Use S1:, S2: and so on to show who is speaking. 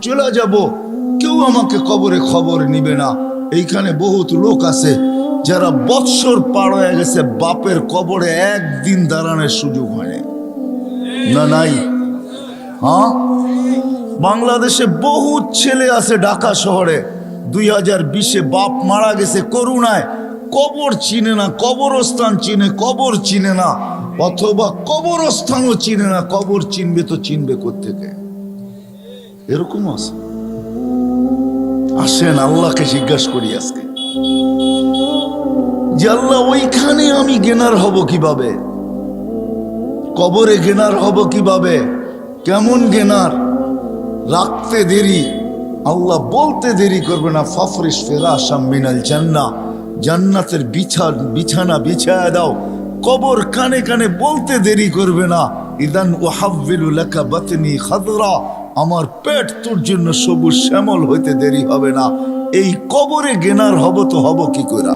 S1: চলে যাব, কেউ আমাকে কবরে খবর নিবে না। এইখানে বহুত লোক আছে যারা বৎসর পার হয়ে গেছে, বাপের কবরে একদিন দাঁড়ানোর সুযোগ হয় না। নাই? হ্যাঁ, বাংলাদেশে বহুত ছেলে আছে ঢাকা শহরে 2020-এ বাপ মারা গেছে করুণায়, কবর চিনে না, কবরস্থান চিনে, কবর চিনে না, অথবা কবরস্থানও চিনে না। কবর চিনবে তো চিনবে কোত্থেকে? এরকম আছে। আসেন আল্লাহকে জিজ্ঞাসা করি আজকে যে আল্লাহ, ওইখানে আমি গেনার হব কিভাবে? কবরে গেনার হব কিভাবে? কেমন গেনার? রাখতে দেরি, আল্লাহ বলতে দেরি করবে না। ফাফরিশ ফিরাশাম মিনাল জান্নাহ, জান্নাতের বিছানা বিছায়া দাও। কবর কানে কানে বলতে দেরি করবে না। ইদান উহাব্বিলু লাকা বাতনি খাদরা, আমার পেট তোর জন্য সবুজ শ্যামল হইতে দেরি হবে না। এই কবরে গেনার হব তো হব কি করে?